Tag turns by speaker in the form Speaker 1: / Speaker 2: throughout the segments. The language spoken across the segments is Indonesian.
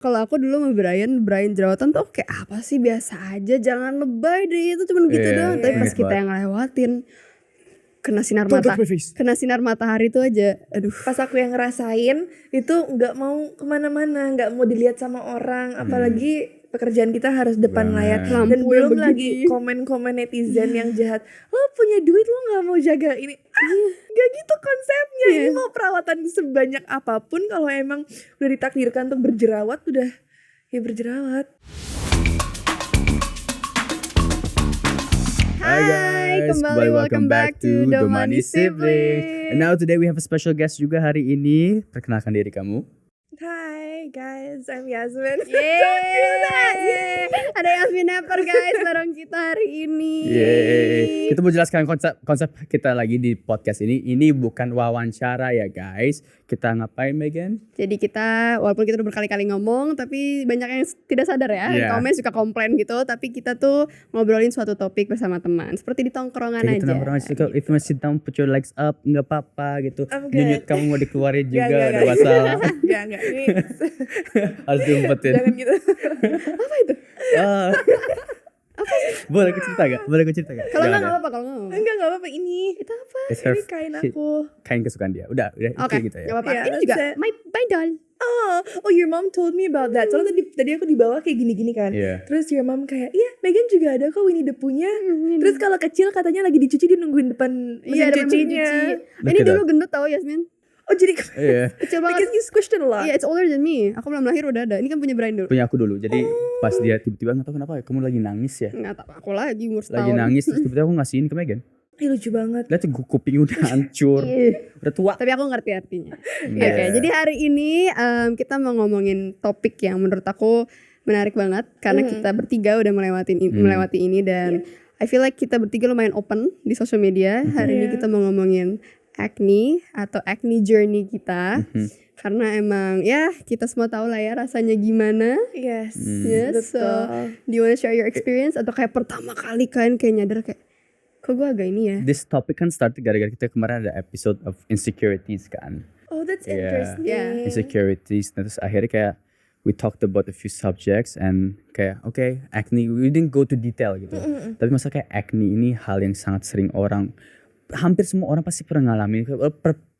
Speaker 1: Kalau aku dulu sama Brian jerawatan tuh kayak apa sih, biasa aja, jangan lebay deh, itu cuman gitu doang. Tapi pas kita yang ngelewatin, kena sinar matahari tuh aja, aduh.
Speaker 2: Pas aku yang ngerasain itu nggak mau kemana-mana, nggak mau dilihat sama orang, apalagi pekerjaan kita harus depan layar. Dan belum lagi komen-komen netizen yang jahat, lo punya duit lo nggak mau jaga ini. Gak gitu konsepnya. Ini mau perawatan sebanyak apapun, kalau emang udah ditakdirkan untuk berjerawat, udah ya berjerawat.
Speaker 1: Hi guys, welcome back to The Money Sibling.
Speaker 3: And now today we have a special guest juga hari ini. Perkenalkan diri kamu.
Speaker 2: Hi guys, I'm Yasmin.
Speaker 1: Yeay, ada Yasmin Nepper guys bareng kita hari ini.
Speaker 3: Yeay. Kita mau jelaskan konsep kita lagi di podcast ini. Ini bukan wawancara ya guys. Kita ngapain Megan?
Speaker 1: Jadi kita, walaupun kita udah berkali-kali ngomong, tapi banyak yang tidak sadar ya. Komen suka komplain gitu, tapi kita tuh ngobrolin suatu topik bersama teman, seperti di tongkrongan aja.
Speaker 3: If you want to sit down, put your legs up, nggak apa-apa gitu. Nyunyut kamu mau dikeluarin juga, ada masalah.
Speaker 2: Enggak, ini
Speaker 3: harus diumpetin.
Speaker 2: Jangan gitu.
Speaker 1: Apa itu?
Speaker 3: Boleh aku cerita gak?
Speaker 1: Kalau enggak apa-apa, kalau enggak.
Speaker 2: Enggak apa-apa ini. Itu apa? Ini kain aku.
Speaker 3: Kain kesukaan dia. Udah
Speaker 1: okay,
Speaker 3: gitu ya.
Speaker 1: Gak apa-apa. Ini juga my doll.
Speaker 2: Oh, your mom told me about that. Soalnya tadi aku dibawa kayak gini-gini kan. Terus your mom kayak, iya Megan juga ada kok Winnie the Pooh-nya. Terus kalau kecil katanya lagi dicuci, dia nungguin depan mesin cucinya.
Speaker 1: Ini dulu gendut tau Yasmin.
Speaker 2: Oh jadi
Speaker 1: kecil banget.
Speaker 2: Because you squished it a lot.
Speaker 1: Yeah, it's older than me. Aku belum lahir udah ada. Ini kan punya Brian dulu.
Speaker 3: Punya aku dulu. Jadi pas dia tiba-tiba gak tau kenapa ya, kamu lagi nangis ya.
Speaker 1: Gak tau, aku lagi umur setahun.
Speaker 3: Lagi nangis terus tiba-tiba aku ngasihin ke Megan.
Speaker 2: Lucu banget.
Speaker 3: Lihat kuping udah hancur. Udah tua.
Speaker 1: Tapi aku ngerti artinya. Oke, jadi hari ini kita mau ngomongin topik yang menurut aku menarik banget. Karena kita bertiga udah melewati ini. Dan I feel like kita bertiga lumayan open di social media. Hari ini kita mau ngomongin acne atau acne journey kita. Karena emang ya kita semua tahu lah ya rasanya gimana.
Speaker 2: Yes.
Speaker 1: So do you wanna share your experience? Atau kayak pertama kali kayak nyadar kayak, kok gue agak ini ya.
Speaker 3: This topic kan started gara-gara kita kemarin ada episode of insecurities kan.
Speaker 2: Oh that's interesting.
Speaker 1: Yeah.
Speaker 3: Insecurities. Terus akhirnya kayak we talked about a few subjects and kayak okay, acne, we didn't go to detail gitu. Tapi masa kayak acne ini hal yang sangat sering orang, hampir semua orang pasti pernah ngalamin.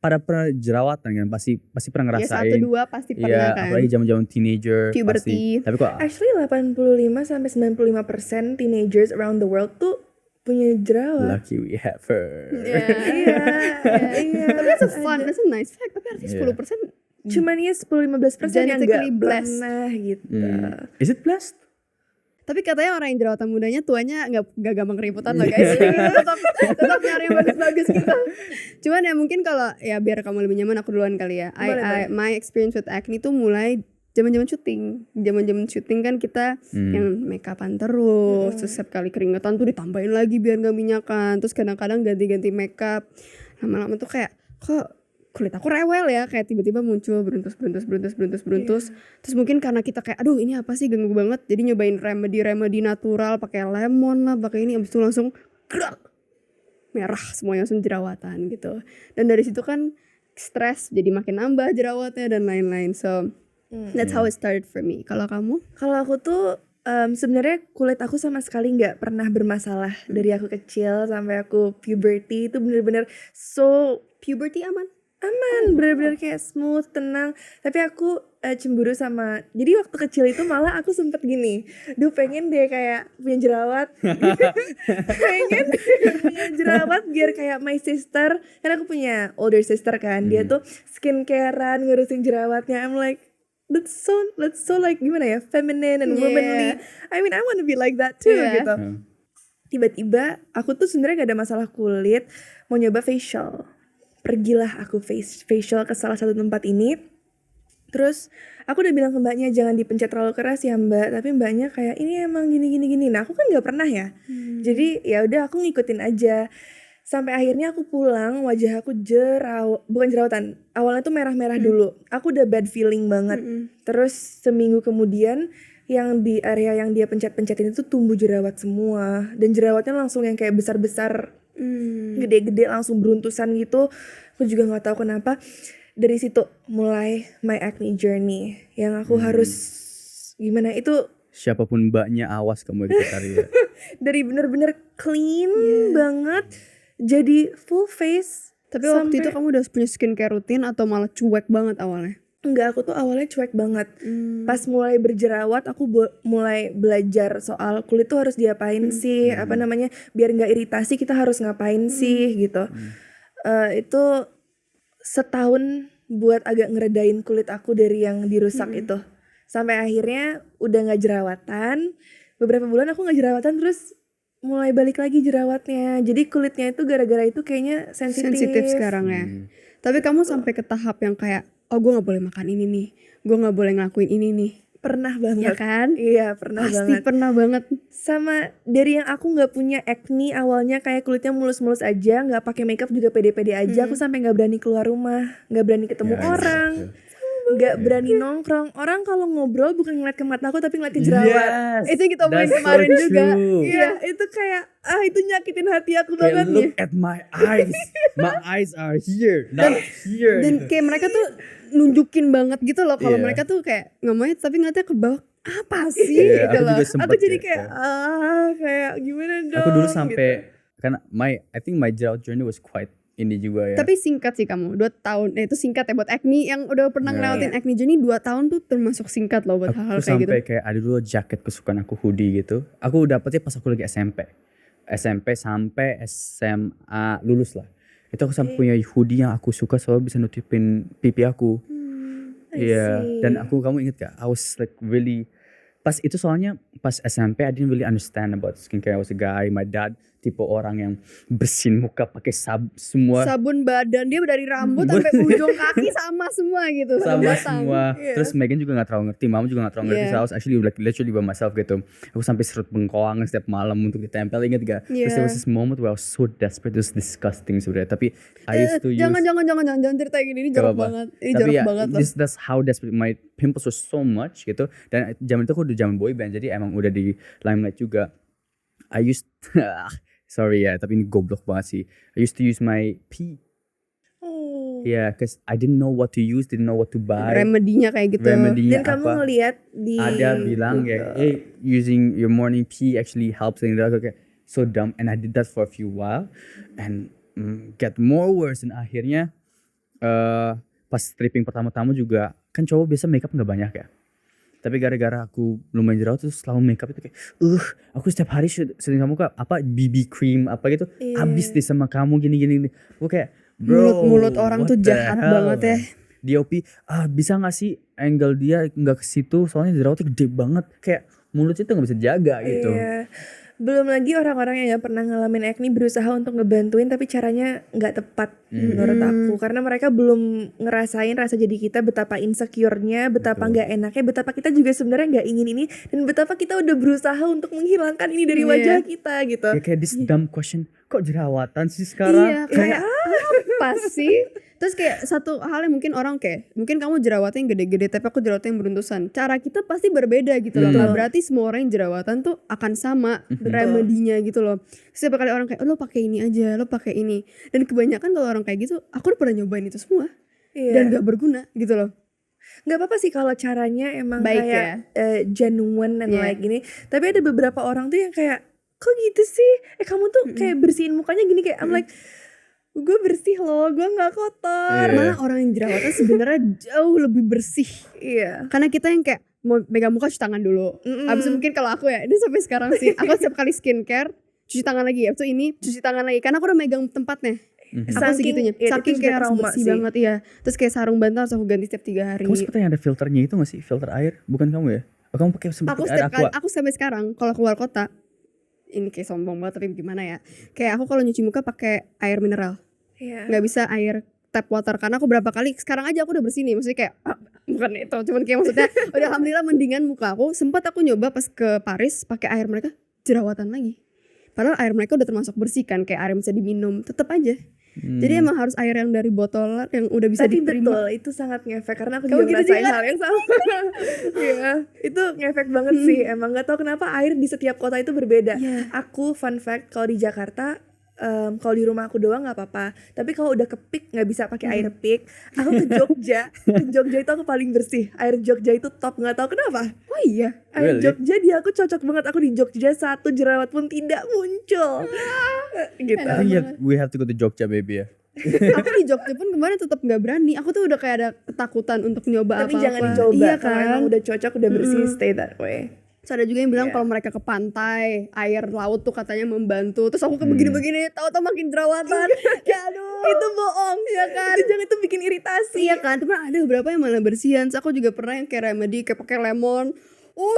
Speaker 3: Pada jerawatan kan pasti pernah ngerasain.
Speaker 1: Ya 1-2 pasti pernah kan.
Speaker 3: Apalagi zaman-zaman teenager.
Speaker 1: Puberty.
Speaker 3: Pasti. Tapi kok
Speaker 2: actually 85-95% teenagers around the world tuh punya jerawat.
Speaker 3: Lucky we have her.
Speaker 2: Iya.
Speaker 1: Tapi that's a nice fact. Tapi artinya 10%
Speaker 2: cuman ya 10-15% yang gak
Speaker 1: blessed.
Speaker 2: pernah gitu.
Speaker 3: Is it blessed?
Speaker 1: Tapi katanya orang yang jerawatan mudanya tuanya gak gampang keributan loh guys. tetap nyari yang bagus-bagus gitu. Cuman ya mungkin kalau ya biar kamu lebih nyaman aku duluan kali ya. My experience with acne tuh mulai zaman-zaman syuting kan kita yang make upan terus setiap kali keringetan tuh ditambahin lagi biar gak minyakan. Terus kadang-kadang ganti-ganti make up. Lama-lama tuh kayak kok kulit aku rewel ya, kayak tiba-tiba muncul beruntus. Terus mungkin karena kita kayak aduh ini apa sih, ganggu banget, jadi nyobain remedy natural, pakai lemon lah, pakai ini, abis itu langsung gerak merah semuanya, langsung jerawatan gitu. Dan dari situ kan stres jadi makin nambah jerawatnya dan lain-lain. So that's how it started for me. Kalau kamu?
Speaker 2: Kalau aku tuh sebenarnya kulit aku sama sekali nggak pernah bermasalah dari aku kecil sampai aku puberty. Itu bener-bener
Speaker 1: puberty aman,
Speaker 2: bener-bener kayak smooth, tenang. Tapi aku cemburu sama, jadi waktu kecil itu malah aku sempet gini, pengen deh kayak punya jerawat. Pengen punya jerawat biar kayak my sister. Karena aku punya older sister kan, dia tuh skincarean ngurusin jerawatnya. I'm like, that's so like gimana ya, feminine and womanly. I mean I want to be like that too gitu. Tiba-tiba aku tuh sebenarnya gak ada masalah kulit, mau nyoba facial. Pergilah aku facial ke salah satu tempat ini. Terus aku udah bilang ke mbaknya jangan dipencet terlalu keras ya mbak, tapi mbaknya kayak ini emang gini. Nah aku kan nggak pernah ya, jadi ya udah aku ngikutin aja. Sampai akhirnya aku pulang, wajah aku bukan jerawatan, awalnya tuh merah-merah dulu. Aku udah bad feeling banget. Terus seminggu kemudian yang di area yang dia pencet-pencetin itu tumbuh jerawat semua, dan jerawatnya langsung yang kayak besar-besar, gede-gede, langsung beruntusan gitu. Aku juga nggak tahu kenapa. Dari situ mulai my acne journey, yang aku harus gimana itu
Speaker 3: Siapapun mbaknya awas kamu kita cari ya.
Speaker 2: dari bener-bener clean banget jadi full face.
Speaker 1: Tapi waktu itu kamu udah punya skincare rutin atau malah cuek banget awalnya?
Speaker 2: Enggak, aku tuh awalnya cuek banget. Pas mulai berjerawat aku mulai belajar soal kulit tuh harus diapain sih, apa namanya, biar nggak iritasi kita harus ngapain sih gitu. Itu setahun buat agak ngeredain kulit aku dari yang dirusak itu. Sampai akhirnya udah nggak jerawatan. Beberapa bulan aku nggak jerawatan, terus mulai balik lagi jerawatnya. Jadi kulitnya itu gara-gara itu kayaknya
Speaker 1: Sensitif sekarang ya. Tapi kamu sampai ke tahap yang kayak, oh gue nggak boleh makan ini nih, gue nggak boleh ngelakuin ini nih.
Speaker 2: Pernah banget.
Speaker 1: Ya kan?
Speaker 2: Iya, pernah
Speaker 1: Pasti
Speaker 2: banget.
Speaker 1: pernah banget.
Speaker 2: Sama dari yang aku nggak punya acne awalnya, kayak kulitnya mulus-mulus aja, nggak pakai makeup juga pede-pede aja. Aku sampai nggak berani keluar rumah, nggak berani ketemu orang, nggak berani nongkrong. Orang kalau ngobrol bukan ngeliat ke mata aku tapi ngeliat ke jerawat.
Speaker 1: Itu yang kita omongin
Speaker 3: that's
Speaker 1: kemarin
Speaker 3: so
Speaker 1: juga.
Speaker 3: true.
Speaker 2: Iya, itu kayak itu nyakitin hati aku
Speaker 3: Kayak
Speaker 2: banget
Speaker 3: look
Speaker 2: nih.
Speaker 3: at my eyes. My eyes are here, not here.
Speaker 1: Dan
Speaker 3: gitu.
Speaker 1: kayak mereka tuh nunjukin banget gitu loh kalau
Speaker 3: Iya.
Speaker 1: mereka tuh kayak ngomongnya tapi ngeliatnya ke bawah, apa sih
Speaker 3: Iya,
Speaker 1: gitu
Speaker 3: aku
Speaker 1: loh.
Speaker 3: juga sempet
Speaker 2: Aku jadi kayak kayak gimana dong.
Speaker 3: Aku dulu sampai
Speaker 2: gitu.
Speaker 3: karena I think my jerawat journey was quite ini juga ya.
Speaker 1: Tapi singkat sih kamu, 2 tahun. Itu singkat ya buat acne yang udah pernah ngelewatin acne journey 2 tahun tuh termasuk singkat loh buat hal-hal
Speaker 3: aku
Speaker 1: kayak gitu.
Speaker 3: sampai kayak ada dulu jaket kesukaan aku, hoodie gitu. Aku dapetnya pas aku lagi SMP sampai SMA lulus lah. Itu aku sampai punya hoodie yang aku suka soalnya bisa nutupin pipi aku. Iya. Dan kamu inget gak? I was like really pas itu soalnya pas SMP I didn't really understand about skincare. I was a guy. My dad tipe orang yang bersihin muka pakai semua
Speaker 1: Sabun badan dia dari rambut sampai ujung kaki sama semua gitu.
Speaker 3: sama
Speaker 1: batang.
Speaker 3: semua. Terus Megan juga gak terlalu ngerti, Mama juga gak terlalu ngerti. So I was actually like literally by myself gitu. Aku sampai serut bengkoang setiap malam untuk ditempel, inget gak? Terus there was this moment where I was so desperate. It was disgusting sebenarnya. Tapi I used to use
Speaker 1: Jangan cerita gini, ini jorok banget. Ini
Speaker 3: tapi
Speaker 1: jorok banget loh.
Speaker 3: that's how desperate my pimples were so much gitu. Dan zaman itu aku udah zaman boy band, jadi emang udah di limelight juga. I used sorry ya, tapi ini goblok banget sih. I used to use my pee. Yeah, cause I didn't know what to use, didn't know what to buy.
Speaker 1: Remedinya kayak gitu.
Speaker 3: Remedinya
Speaker 2: Dan kamu
Speaker 3: apa?
Speaker 2: ngeliat di
Speaker 3: Ada bilang kayak, hey, using your morning pee actually helps. And aku kayak so dumb, and I did that for a few while, and get more worse. Dan akhirnya pas stripping pertama-tama juga kan cowok biasa makeup nggak banyak ya. Tapi gara-gara aku lumayan jerawat terus selalu makeup itu kayak aku setiap hari sering kamu apa BB cream apa gitu habis deh sama kamu gini. Aku kayak bro,
Speaker 1: mulut orang tuh jahat banget ya.
Speaker 3: DOP bisa gak sih angle dia nggak ke situ soalnya jerawatnya gede banget, kayak mulutnya tuh nggak bisa jaga gitu.
Speaker 2: Iya. Belum lagi orang-orang yang gak pernah ngalamin acne berusaha untuk ngebantuin tapi caranya gak tepat menurut aku. Karena mereka belum ngerasain rasa jadi kita, betapa insecure-nya, betapa gak enaknya, betapa kita juga sebenarnya gak ingin ini, dan betapa kita udah berusaha untuk menghilangkan ini dari wajah kita gitu.
Speaker 3: Ya kayak this dumb question, kok jerawatan sih sekarang?
Speaker 1: Iya, kayak apa sih? Terus kayak satu hal yang mungkin orang kayak, mungkin kamu jerawatnya yang gede-gede tapi aku jerawatnya yang beruntusan. Cara kita pasti berbeda gitu loh. Gak berarti semua orang yang jerawatan tuh akan sama remedinya gitu loh. Setiap kali orang kayak, lo pakai ini aja, lo pakai ini. Dan kebanyakan kalau orang kayak gitu, aku udah pernah nyobain itu semua. Dan gak berguna gitu loh.
Speaker 2: Gak apa-apa sih kalau caranya emang
Speaker 1: Baik
Speaker 2: kayak genuine and like gini. Tapi ada beberapa orang tuh yang kayak, kok gitu sih? Kamu tuh kayak bersihin mukanya gini, kayak I'm like, gue bersih loh, gue gak kotor.
Speaker 1: Malah orang yang jerawatan sebenarnya jauh lebih bersih.
Speaker 2: Iya.
Speaker 1: Karena kita yang kayak mau megang muka cuci tangan dulu. Abis itu mungkin kalau aku ya, ini sampai sekarang sih, aku setiap kali skincare cuci tangan lagi. Abis itu ini cuci tangan lagi, karena aku udah megang tempatnya. Aku segitunya, saking kayak harus bersih banget ya. Terus kayak sarung bantal harus aku ganti setiap 3 hari.
Speaker 3: Kamu seperti ada filternya itu gak sih? Filter air? Bukan kamu ya? Kamu pakai sempat air aqua?
Speaker 1: Aku sampai sekarang kalau keluar kota, ini kayak sombong banget tapi gimana ya, kayak aku kalau nyuci muka pakai air mineral. Nggak bisa air tap water, karena aku berapa kali sekarang aja aku udah bersih nih, maksudnya kayak bukan itu, cuman kayak maksudnya udah alhamdulillah mendingan muka aku. Sempat aku nyoba pas ke Paris pakai air mereka, jerawatan lagi, padahal air mereka udah termasuk bersih kan, kayak air yang bisa diminum, tetap aja. Jadi emang harus air yang dari botol yang udah bisa
Speaker 2: Tapi
Speaker 1: diterima.
Speaker 2: betul, itu sangat ngefek karena aku
Speaker 1: Kamu
Speaker 2: juga
Speaker 1: gitu
Speaker 2: ngerasain
Speaker 1: juga?
Speaker 2: hal yang sama. Iya, itu ngefek banget sih. Emang gak tahu kenapa air di setiap kota itu berbeda. Aku fun fact, kalau di Jakarta kalau di rumah aku doang nggak apa-apa. Tapi kalau udah ke Peak nggak bisa pakai air Peak. Aku ke Jogja. Ke Jogja itu aku paling bersih. Air Jogja itu top, nggak tahu kenapa.
Speaker 1: Oh iya.
Speaker 2: Air
Speaker 3: Really?
Speaker 2: Jogja dia aku cocok banget. Aku di Jogja satu jerawat pun tidak muncul. Gitu.
Speaker 3: I think we have to go to Jogja baby ya.
Speaker 1: Aku di Jogja pun kemarin tetap nggak berani. Aku tuh udah kayak ada ketakutan untuk nyoba
Speaker 2: Tapi
Speaker 1: apa-apa.
Speaker 2: jangan dicoba.
Speaker 1: Iya
Speaker 2: Kalau
Speaker 1: kan.
Speaker 2: emang udah cocok, udah bersih, stay that way.
Speaker 1: Terus ada juga yang bilang
Speaker 2: Iya.
Speaker 1: kalau mereka ke pantai, air laut tuh katanya membantu. Terus aku kayak begini-begini, tahu-tahu makin jerawatan. Ya aduh.
Speaker 2: Itu bohong.
Speaker 1: Iya kan.
Speaker 2: Itu jangan, itu bikin iritasi.
Speaker 1: Iya kan, tapi ada beberapa yang malah bersihan. Terus aku juga pernah yang kayak remedy kayak pakai lemon.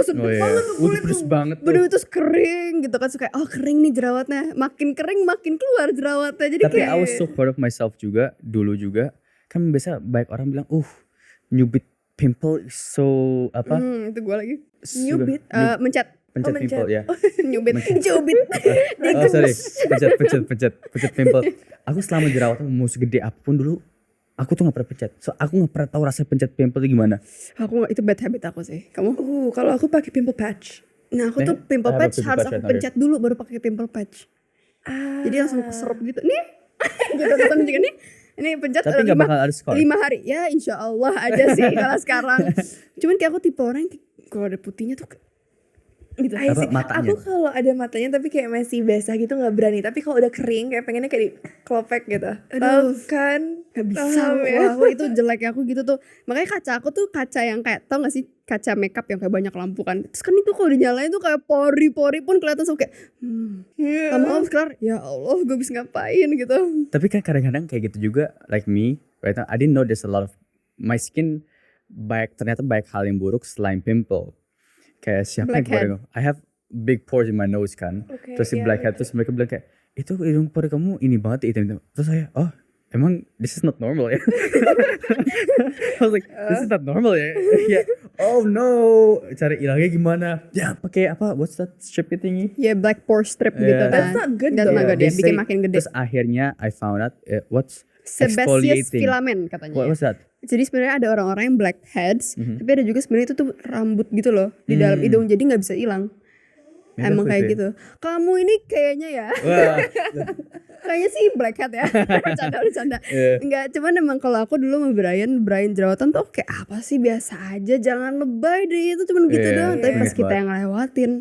Speaker 1: Sedih
Speaker 3: Oh iya.
Speaker 1: banget tuh kulit
Speaker 3: Pedes
Speaker 1: tuh.
Speaker 3: banget tuh.
Speaker 1: Bener terus kering gitu kan. Terus kayak kering nih jerawatnya. Makin kering makin keluar jerawatnya. Jadi
Speaker 3: Tapi
Speaker 1: kayak
Speaker 3: I was so proud of myself juga dulu juga. Kan biasa banyak orang bilang, nyubit pimple is so apa?
Speaker 1: itu gue lagi.
Speaker 2: Nyubit?
Speaker 1: Mencet.
Speaker 3: Pencet
Speaker 2: mencet.
Speaker 3: pimple ya.
Speaker 1: Nyubit. Dicubit.
Speaker 3: Oh sorry, pencet pimple. Aku selama jerawatan mau segede apapun dulu, aku tuh gak pernah pencet. So aku gak pernah tahu rasa pencet pimple itu gimana.
Speaker 1: Aku itu bad habit aku sih. Kamu?
Speaker 2: Kalau aku pakai pimple patch.
Speaker 1: Nah aku tuh pimple
Speaker 3: I have a
Speaker 1: patch
Speaker 3: pimple
Speaker 1: harus
Speaker 3: patch
Speaker 1: aku
Speaker 3: right now,
Speaker 1: pencet dulu baru pakai pimple patch. Jadi langsung keserap gitu. Nih. Gitu langsung juga nih. Ini pencet
Speaker 3: Tapi gak bakal ada skor.
Speaker 1: 5 hari. Ya insya Allah aja sih kalau sekarang. Cuman kayak aku tipe orang yang kalau ada putihnya tuh gitu.
Speaker 2: I see.
Speaker 3: Matanya?
Speaker 2: Aku kalau ada matanya tapi kayak masih basah gitu nggak berani. Tapi kalau udah kering kayak pengennya kayak dikelopek gitu.
Speaker 1: Aduh.
Speaker 2: Tahu kan?
Speaker 1: Gak bisa.
Speaker 2: Paham ya?
Speaker 1: Wah itu jeleknya aku gitu tuh. Makanya kaca aku tuh kaca yang kayak tau gak sih kaca makeup yang kayak banyak lampu kan. Terus kan itu kalau dinyalain tuh kayak pori-pori pun kelihatan so kayak
Speaker 2: Iya.
Speaker 1: lama-lama kelar. Ya Allah gue bisa ngapain gitu.
Speaker 3: Tapi kan kadang-kadang kayak gitu juga, like me, right now, I didn't know there's a lot of, my skin ternyata banyak hal yang buruk selain pimple. Kayak siapa yang
Speaker 1: Blackhead.
Speaker 3: kemarin, I have big pores in my nose kan.
Speaker 2: Oke,
Speaker 3: Terus si
Speaker 2: iya,
Speaker 3: blackhead, terus mereka bilang kayak, itu hidung pori kamu ini banget hitam-hitam. Terus saya, emang this is not normal ya? I was like, this is not normal ya? Yeah. Oh no, cara hilangnya gimana? Ya pakai apa? What's that strip thingy?
Speaker 1: Ya black pore strip
Speaker 3: Yeah.
Speaker 1: gitu kan.
Speaker 2: That's not good
Speaker 1: That's
Speaker 2: though.
Speaker 1: not good
Speaker 3: They
Speaker 1: ya, bikin
Speaker 3: say-
Speaker 1: makin gede.
Speaker 3: Terus akhirnya I found out what's
Speaker 1: Sebaceous
Speaker 3: exfoliating.
Speaker 1: filament katanya.
Speaker 3: What
Speaker 1: ya.
Speaker 3: was that?
Speaker 1: Jadi sebenarnya ada orang-orang yang blackheads, tapi ada juga sebenarnya itu tuh rambut gitu loh di dalam hidung, jadi nggak bisa hilang.
Speaker 3: Maybe
Speaker 1: Emang
Speaker 3: aku
Speaker 1: kayak
Speaker 3: itu ya.
Speaker 1: gitu. Kamu ini kayaknya ya,
Speaker 3: Wah,
Speaker 1: kayaknya sih blackhead ya. Bercanda.
Speaker 3: Iya.
Speaker 1: Enggak, cuman emang kalau aku dulu sama Brian jerawatan tuh kayak apa sih biasa aja, jangan lebay deh itu cuman gitu
Speaker 3: Iya,
Speaker 1: doang. Tapi pas
Speaker 3: ingat
Speaker 1: kita
Speaker 3: banget.
Speaker 1: yang ngelewatin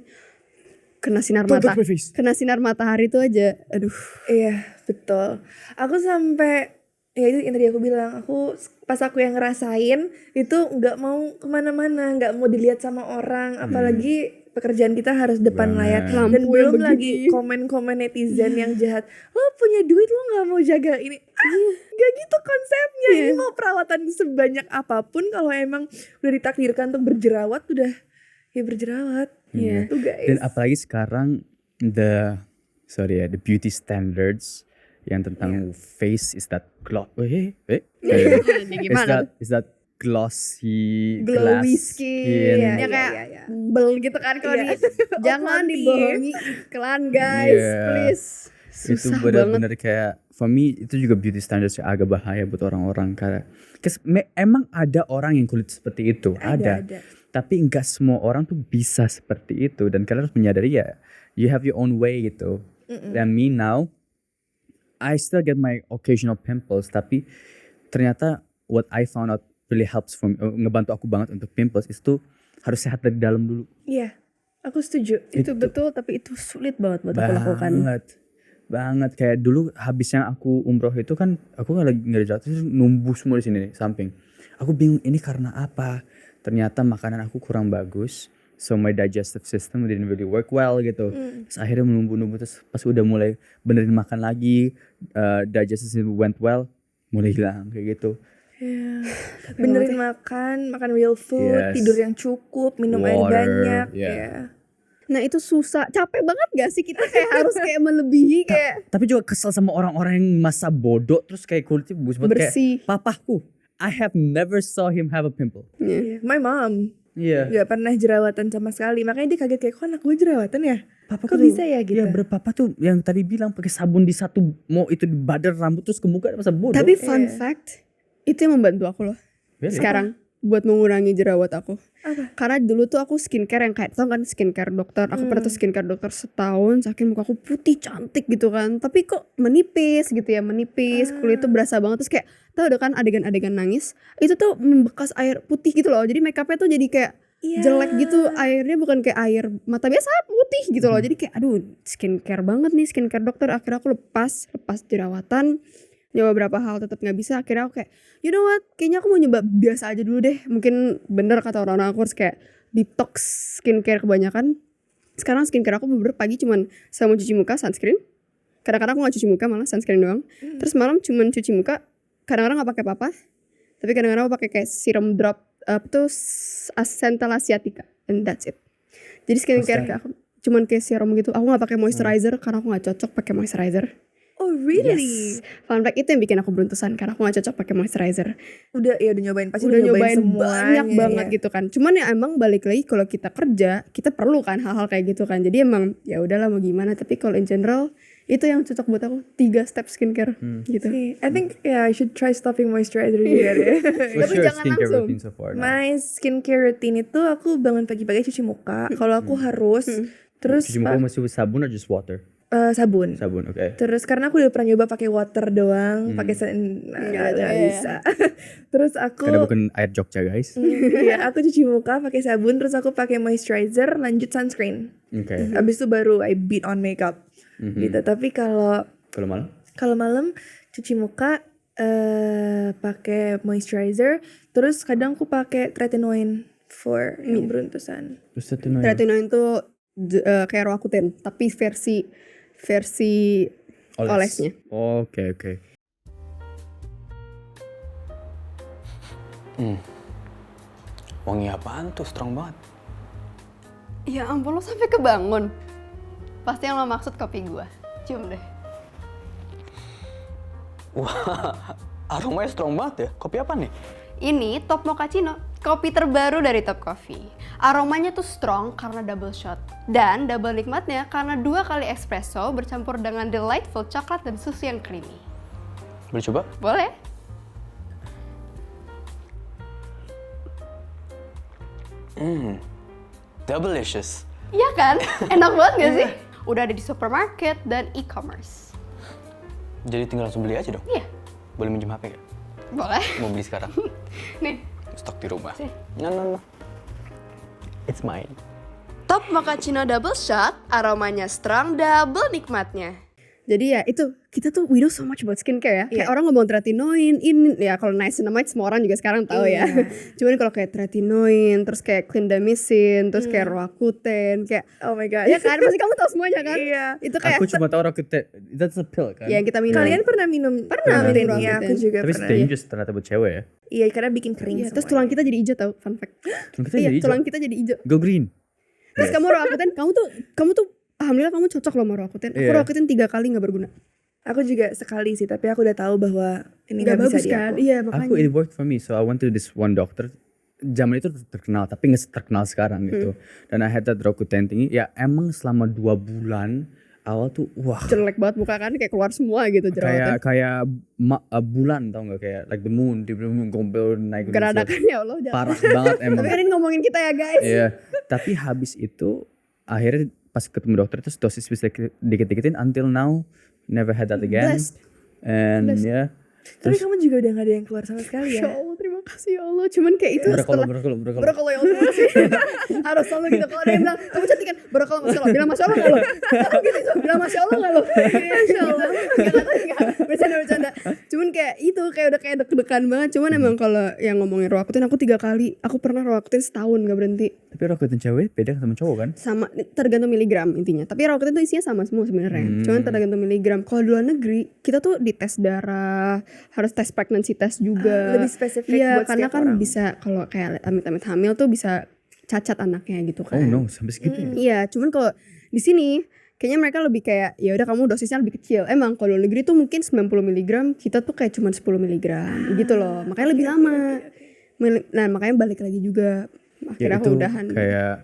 Speaker 1: kena sinar
Speaker 3: Don't
Speaker 1: mata,
Speaker 3: touch my face.
Speaker 1: kena sinar matahari tuh aja, aduh.
Speaker 2: Iya, betul. Aku sampai ya itu yang tadi aku bilang, aku pas aku yang ngerasain itu nggak mau kemana-mana, nggak mau dilihat sama orang, apalagi pekerjaan kita harus depan layar, dan
Speaker 1: Lampu yang
Speaker 2: belum lagi
Speaker 1: begini.
Speaker 2: komen-komen netizen yang jahat. Lo punya duit lo nggak mau jaga ini? Gak gitu konsepnya. Ini mau perawatan sebanyak apapun, kalau emang udah ditakdirkan untuk berjerawat, udah ya berjerawat.
Speaker 3: Iya.
Speaker 2: Tuh guys.
Speaker 3: Dan apalagi sekarang the beauty standards yang tentang face is that
Speaker 1: Gimana?
Speaker 3: is that glossy,
Speaker 1: Glowy
Speaker 3: glass
Speaker 1: skin,
Speaker 2: Iya,
Speaker 1: ya
Speaker 2: iya,
Speaker 1: kayak
Speaker 2: iya, iya.
Speaker 1: bel gitu kan kalau
Speaker 2: Iya.
Speaker 1: jangan
Speaker 2: Otomatis.
Speaker 1: dibohongi iklan guys,
Speaker 3: Iya.
Speaker 1: please.
Speaker 3: Itu
Speaker 1: Susah banget.
Speaker 3: benar-benar kayak for me itu juga beauty standards yang agak bahaya buat orang-orang karena emang ada orang yang kulit seperti itu, ada. Tapi enggak semua orang tuh bisa seperti itu dan kalian harus menyadari ya, you have your own way gitu. Dan me now, I still get my occasional pimples, tapi ternyata what I found out really helps for me, ngebantu aku banget untuk pimples itu harus sehat dari dalam dulu.
Speaker 2: Iya, aku setuju.
Speaker 1: Itu betul, tapi itu sulit banget buat aku lakukan.
Speaker 3: Banget kayak dulu habis yang aku umroh itu kan aku nggak ada jatuh terus numbuh semua di sini nih samping. Aku bingung ini karena apa? Ternyata makanan aku kurang bagus, so my digestive system didn't really work well gitu. Terus akhirnya menumbuh-numbuh, terus pas udah mulai benerin makan lagi, digestive system went well, mulai hilang kayak gitu.
Speaker 2: Benerin makan real food,
Speaker 3: Yes.
Speaker 2: tidur yang cukup, minum air
Speaker 3: Water,
Speaker 2: banyak.
Speaker 3: yeah.
Speaker 2: Ya.
Speaker 1: Nah itu susah, capek banget gak sih kita kayak harus kayak melebihi kayak
Speaker 3: Tapi juga kesel sama orang-orang yang masa bodoh terus kayak kulitnya bagus banget
Speaker 1: bersih.
Speaker 3: kayak papahku. I have never saw him have a pimple.
Speaker 2: Iya. My mom
Speaker 3: Iya.
Speaker 2: gak pernah jerawatan sama sekali. Makanya dia kaget kayak, kok anak gue jerawatan ya?
Speaker 3: Papa
Speaker 2: Kok bisa ya gitu?
Speaker 3: Iya, papa tuh yang tadi bilang pakai sabun di satu mau itu di badan rambut terus ke muka masa bodoh.
Speaker 1: Tapi fun fact, itu yang membantu aku loh.
Speaker 3: Really?
Speaker 1: Sekarang buat mengurangi jerawat aku.
Speaker 2: Apa?
Speaker 1: Karena dulu tuh aku skincare yang kayak tau kan skincare dokter. Aku pernah tuh skincare dokter setahun, saking muka aku putih cantik gitu kan. Tapi kok menipis gitu ya, menipis. Kulit tuh berasa banget, terus kayak tau udah kan adegan-adegan nangis, itu tuh membekas air putih gitu loh. Jadi makeupnya tuh jadi kayak jelek gitu, airnya bukan kayak air mata biasa, putih gitu loh. Jadi kayak aduh skincare banget nih, skincare dokter. Akhirnya aku lepas jerawatan, nyoba beberapa hal tetap nggak bisa. Akhirnya aku kayak you know what, kayaknya aku mau nyoba biasa aja dulu deh. Mungkin bener kata orang-orang, aku harus kayak detox skincare kebanyakan. Sekarang skincare aku bener pagi cuman sama cuci muka, sunscreen. Kadang-kadang aku gak cuci muka, malah sunscreen doang. Terus malam cuman cuci muka, kadang-kadang gak pakai apa-apa. Tapi kadang-kadang aku pakai kayak serum drop tuh Centella Asiatica, and that's it. Jadi skincare kayak aku cuman kayak serum gitu. Aku gak pakai moisturizer karena aku gak cocok pakai moisturizer.
Speaker 2: Oh really?
Speaker 1: Yes. Fun fact, itu yang bikin aku beruntusan karena aku gak cocok pakai moisturizer.
Speaker 2: Udah nyobain, pasti
Speaker 1: Udah nyobain
Speaker 2: semuanya,
Speaker 1: banyak banget gitu kan. Cuman ya emang balik lagi kalau kita kerja, kita perlu kan hal-hal kayak gitu kan. Jadi emang ya udahlah mau gimana, tapi kalau in general itu yang cocok buat aku 3 step skincare gitu.
Speaker 2: I think I should try stopping moisturizer juga deh.
Speaker 3: What's
Speaker 1: Tapi
Speaker 3: your
Speaker 1: jangan
Speaker 3: skincare
Speaker 1: langsung.
Speaker 3: routine so far?
Speaker 2: My skincare routine itu aku bangun pagi-pagi cuci muka. Kalau aku harus terus
Speaker 3: Cuci muka masih with sabun or just water?
Speaker 2: sabun.
Speaker 3: Sabun, oke.
Speaker 2: Terus karena aku udah pernah nyoba pakai water doang, pakai nggak bisa. Terus aku
Speaker 3: Karena bukan air Jogja guys.
Speaker 2: iya, aku cuci muka pakai sabun, terus aku pakai moisturizer, lanjut sunscreen.
Speaker 3: Oke.
Speaker 2: Abis itu baru I beat on makeup. Gitu. Tapi kalau
Speaker 3: Kalau malam?
Speaker 2: malam cuci muka pakai moisturizer, terus kadang aku pakai tretinoin for yang beruntusan.
Speaker 3: Terus tretinoin.
Speaker 1: Tretinoin tuh kayak Roaccutane tapi versi olesnya.
Speaker 3: Oke.
Speaker 4: Wangi apaan tuh, strong banget.
Speaker 1: Ya ampun, lo sampai kebangun. Pasti yang lo maksud kopi gua. Cium deh.
Speaker 4: Wah, aromanya strong banget ya. Kopi apa nih?
Speaker 1: Ini Top Mochaccino, kopi terbaru dari Top Coffee. Aromanya tuh strong karena double shot. Dan double nikmatnya karena 2 kali espresso bercampur dengan delightful coklat dan susu yang creamy.
Speaker 4: Boleh coba?
Speaker 1: Boleh?
Speaker 4: Delicious.
Speaker 1: Iya kan? Enak banget gak sih? Udah ada di supermarket dan e-commerce.
Speaker 4: Jadi tinggal langsung beli aja dong?
Speaker 1: Iya.
Speaker 4: Boleh minjem HP gak?
Speaker 1: Boleh.
Speaker 4: Mau beli sekarang?
Speaker 1: Nih.
Speaker 4: Stok di rumah.
Speaker 1: Sini.
Speaker 4: No. It's mine.
Speaker 1: Top Mochaccino Double Shot, aromanya strong, double nikmatnya. Jadi ya itu, kita tuh we know so much about skincare ya. Kayak orang ngomong tretinoin, ini ya kalau niacinamide semua orang juga sekarang tahu ya. Cuman kalau kayak tretinoin, terus kayak clindamycin, terus kayak Roaccutane, kayak
Speaker 2: Oh my god.
Speaker 1: ya kan, pasti kamu tahu semuanya kan?
Speaker 2: Iya.
Speaker 1: Itu kayak
Speaker 3: Aku cuma tahu Roaccutane, that's a pill kan?
Speaker 1: ya yang kita minum.
Speaker 2: Kalian pernah minum?
Speaker 1: Pernah minum
Speaker 2: Roaccutane? Iya, aku
Speaker 1: Roaccutane.
Speaker 2: juga
Speaker 3: Tapi
Speaker 2: pernah.
Speaker 3: dangerous ternyata buat cewek ya.
Speaker 2: Iya, karena bikin kering
Speaker 1: Iya, terus
Speaker 2: semuanya.
Speaker 1: tulang kita jadi hijau tau, fun fact.
Speaker 3: Tulang kita
Speaker 1: Iya,
Speaker 3: jadi hijau.
Speaker 1: tulang kita jadi hijau.
Speaker 3: Go green.
Speaker 1: Terus kamu Roaccutane, kamu tuh alhamdulillah kamu cocok loh sama Roaccutane. Aku
Speaker 3: Iya.
Speaker 1: Roaccutane 3 kali gak berguna.
Speaker 2: Aku juga sekali sih, tapi aku udah tahu bahwa ini
Speaker 1: Gak
Speaker 2: nggak bisa
Speaker 1: bagus
Speaker 2: di
Speaker 1: kan?
Speaker 2: aku.
Speaker 1: Iya makanya.
Speaker 3: Aku it worked for me, so I went to this one doctor. Zaman itu terkenal, tapi nggak terkenal sekarang gitu. Dan I had that Roaccutane tinggi. Ya emang selama 2 bulan awal tuh wah
Speaker 1: Jelek banget muka kan, kayak keluar semua gitu jerawatnya.
Speaker 3: kayak bulan tau nggak, kayak like the moon, di gombel naik gitu.
Speaker 1: Geradakan ya Allah jangan.
Speaker 3: Parah banget emang.
Speaker 1: Tapi kan ini ngomongin kita ya guys.
Speaker 3: Iya, tapi habis itu akhirnya pas ketemu dokter terus dosis bisa dikit-dikitin until now never had that again.
Speaker 1: Blessed.
Speaker 3: And ya.
Speaker 2: Tapi kamu juga udah gak ada yang keluar sama sekali
Speaker 1: Ya
Speaker 2: ya?
Speaker 1: Allah terima kasih ya Allah. Cuman kayak itu setelah
Speaker 3: Bro,
Speaker 1: kalau ya Allah terima kasih. Harus selalu gitu. Kalau ada yang bilang kamu cantik kan, kalau masya Allah, bilang masya Allah nggak lo? Kalau gitu so, bilang masya Allah nggak lo? Masya Allah. Nggak, bercanda. Cuman kayak itu kayak udah kayak deg-degan banget. Cuman emang kalau yang ngomongin Roaccutane aku 3 kali. Aku pernah Roaccutane setahun nggak berhenti.
Speaker 3: Tapi Roaccutane cewek beda sama cowok kan?
Speaker 1: Sama tergantung miligram intinya. Tapi Roaccutane tuh isinya sama semua sebenarnya. Cuman tergantung miligram. Kalau di luar negeri kita tuh dites darah, harus tes pregnancy test juga.
Speaker 2: Lebih spesifik
Speaker 1: iya,
Speaker 2: buat
Speaker 1: karena
Speaker 2: setiap
Speaker 1: kan
Speaker 2: orang.
Speaker 1: bisa kalau kayak amit-amit hamil tuh bisa cacat anaknya gitu
Speaker 3: Oh
Speaker 1: kan.
Speaker 3: no, sampai segitu. ya?
Speaker 1: Iya, cuman kalau di sini kayaknya mereka lebih kayak ya udah kamu dosisnya lebih kecil. Emang kalau di luar negeri tuh mungkin 90 mg, kita tuh kayak cuma 10 mg gitu loh. Makanya lebih lama. Nah, makanya balik lagi juga.
Speaker 3: Ya
Speaker 1: Akhirnya aku
Speaker 3: itu
Speaker 1: udahan.
Speaker 3: kayak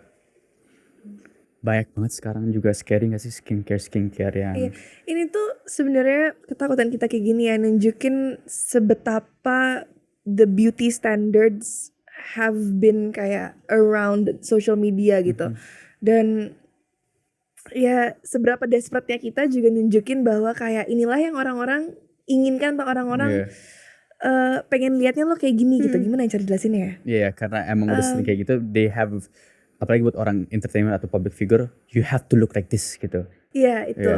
Speaker 3: banyak banget sekarang juga scary gak sih skincare yang
Speaker 2: Iya. Ini tuh sebenarnya ketakutan kita kayak gini ya, nunjukin sebetapa the beauty standards have been kayak around social media gitu. Dan ya seberapa desperate-nya kita juga nunjukin bahwa kayak inilah yang orang-orang inginkan atau orang-orang pengen liatnya lo kayak gini gitu. Gimana cara jelasinnya ya?
Speaker 3: Iya, karena emang udah sering kayak gitu, they have, apalagi buat orang entertainment atau public figure, you have to look like this gitu.
Speaker 2: Iya itu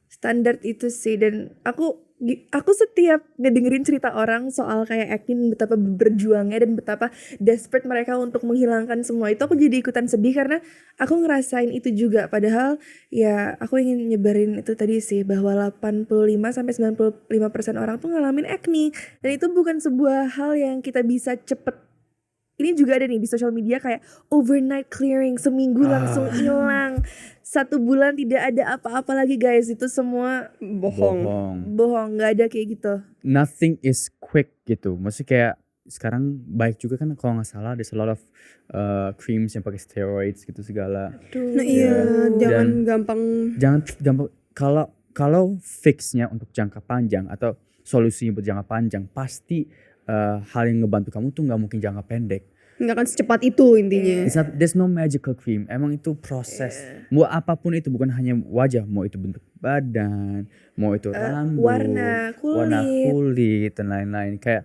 Speaker 2: standar itu sih. Dan aku setiap ngedengerin cerita orang soal kayak acting, betapa berjuangnya dan betapa desperate mereka untuk menghilangkan semua itu, aku jadi ikutan sedih karena aku ngerasain itu juga. Padahal ya aku ingin nyebarin itu tadi sih, bahwa 85-95% orang tuh ngalamin acne, dan itu bukan sebuah hal yang kita bisa cepet. Ini juga ada nih di social media kayak overnight clearing, seminggu langsung hilang, 1 bulan tidak ada apa-apa lagi guys. Itu semua bohong, nggak ada kayak gitu.
Speaker 3: Nothing is quick gitu. Maksudnya kayak sekarang baik juga kan kalau nggak salah, there's a lot of creams yang pakai steroids gitu segala.
Speaker 1: Nah iya, jangan gampang.
Speaker 3: Kalau fixnya untuk jangka panjang atau solusinya buat jangka panjang, pasti hal yang ngebantu kamu tuh nggak mungkin jangka pendek.
Speaker 1: Nggak akan secepat itu intinya.
Speaker 3: There's no magical cream. Emang itu proses. Mau apapun itu, bukan hanya wajah, mau itu bentuk badan, mau itu rambut,
Speaker 2: warna
Speaker 3: kulit dan lain-lain. Kayak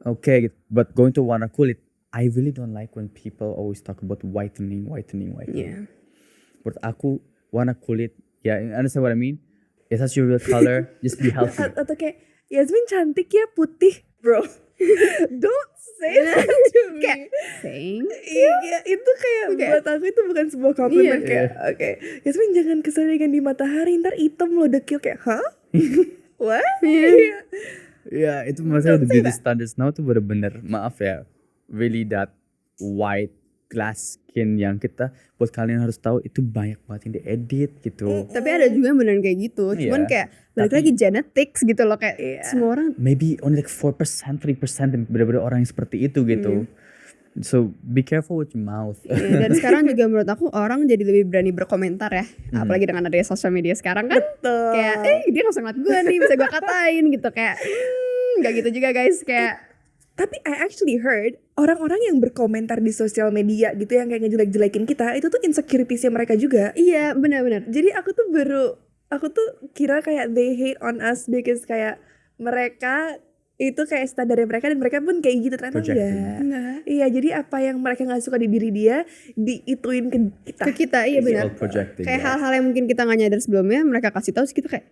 Speaker 3: okay, but going to warna kulit, I really don't like when people always talk about whitening.
Speaker 1: Yeah.
Speaker 3: Menurut aku warna kulit, understand what I mean? It's such your real color, just be healthy.
Speaker 2: Atau kayak Yasmin cantik ya, putih bro. Don't say that to me.
Speaker 1: Kayak saying?
Speaker 2: Iya, itu kayak buat aku itu bukan sebuah komplimen. Kayak oke, Yasmin jangan keseringan di matahari, ntar hitam lo dekil. Kayak hah? What?
Speaker 3: Ya itu masalah the beauty standards now tuh bener-bener, maaf ya, really that white glass skin yang kita, buat kalian harus tahu itu banyak banget yang diedit gitu.
Speaker 1: Tapi ada juga yang beneran kayak gitu. Cuman kayak balik lagi genetics gitu loh, kayak semua orang.
Speaker 3: Maybe only like 4%, 3% yang bener-bener orang yang seperti itu gitu. So be careful with your mouth.
Speaker 1: Dan sekarang juga menurut aku orang jadi lebih berani berkomentar ya. Apalagi dengan adanya sosial media sekarang kan.
Speaker 2: Betul.
Speaker 1: Kayak dia gak usah ngeliat gue nih, bisa gue katain gitu. Kayak gak gitu juga guys. Kayak
Speaker 2: tapi I actually heard orang-orang yang berkomentar di sosial media gitu yang kayak ngejelek-jelekin kita, itu tuh insecurities-nya mereka juga.
Speaker 1: iya benar-benar.
Speaker 2: Jadi aku tuh kira kayak they hate on us because kayak mereka itu kayak standarnya mereka dan mereka pun kayak gitu, ternyata enggak. Iya, jadi apa yang mereka nggak suka di diri dia diituin ke kita.
Speaker 1: Ke kita, iya benar. Kayak hal-hal yang mungkin kita nggak nyadar sebelumnya mereka kasih tahu, kita kayak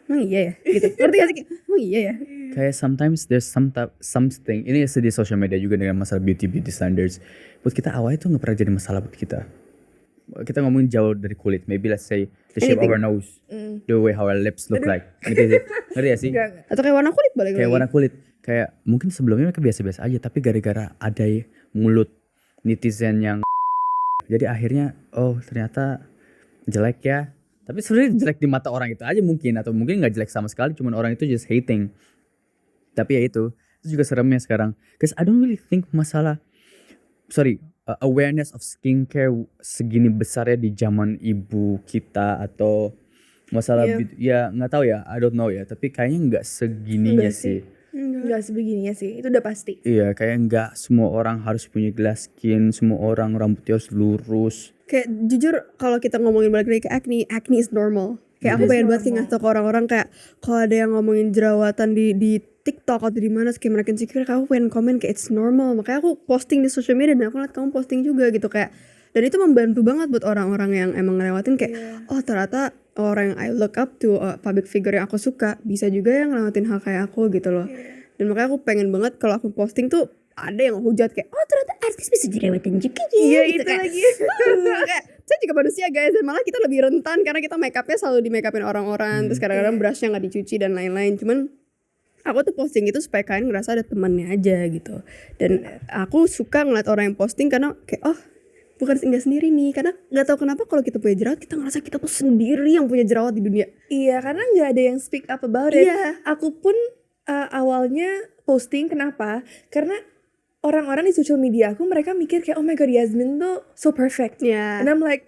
Speaker 1: emang iya ya gitu. Ngerti gak sih? Emang iya ya.
Speaker 3: Kayak sometimes there's something, ini di social media juga dengan masalah beauty standards. Buat kita awalnya tuh gak pernah jadi masalah buat kita. Kita ngomongin jauh dari kulit, maybe let's say the shape of our nose, the way how our lips look like. Ngerti gak sih?
Speaker 1: Atau kayak warna kulit balik
Speaker 3: kayak
Speaker 1: lagi.
Speaker 3: warna kulit. Kayak mungkin sebelumnya mereka biasa-biasa aja, tapi gara-gara ada mulut netizen yang jadi akhirnya ternyata jelek ya. Tapi sebenarnya jelek di mata orang itu aja mungkin, atau mungkin nggak jelek sama sekali, cuman orang itu just hating. Tapi ya itu juga seremnya sekarang. Cause I don't really think awareness of skincare segini besarnya di zaman ibu kita, atau masalah ya nggak tahu ya, I don't know ya. Tapi kayaknya nggak segininya sih.
Speaker 2: Nggak sebegininya sih, itu udah pasti.
Speaker 3: Iya, kayak nggak semua orang harus punya glass skin, semua orang rambutnya harus lurus.
Speaker 1: Kayak jujur kalau kita ngomongin balik lagi ke acne is normal. Kayak aku pengen banget ngasih tau ke orang-orang kayak kalau ada yang ngomongin jerawatan di TikTok atau di mana kayak mereka insecure, aku pengen komen kayak it's normal. Makanya aku posting di social media dan aku liat kamu posting juga gitu kayak, dan itu membantu banget buat orang-orang yang emang ngelewatin kayak ternyata orang yang I look up to, public figure yang aku suka bisa juga yang ngelewatin hal kayak aku gitu loh. Dan makanya aku pengen banget kalau aku posting tuh ada yang hujat kayak ternyata artis bisa jerawatan juga ya.
Speaker 2: Iya
Speaker 1: gitu,
Speaker 2: itu
Speaker 1: kayak,
Speaker 2: lagi.
Speaker 1: Kayak saya juga manusia guys, dan malah kita lebih rentan karena kita make upnya selalu di make upin orang-orang, terus kadang-kadang brushnya nggak dicuci dan lain-lain. Cuman aku tuh posting itu supaya kalian ngerasa ada temannya aja gitu. Dan aku suka ngeliat orang yang posting karena kayak bukan nggak sendiri nih, karena nggak tahu kenapa kalau kita punya jerawat kita ngerasa kita tuh sendiri yang punya jerawat di dunia.
Speaker 2: Iya, karena nggak ada yang speak up about it.
Speaker 1: Iya.
Speaker 2: Aku pun awalnya posting, kenapa? Karena orang-orang di social media aku, mereka mikir kayak oh my god, Yasmin tuh so perfect.
Speaker 1: Yeah.
Speaker 2: And I'm like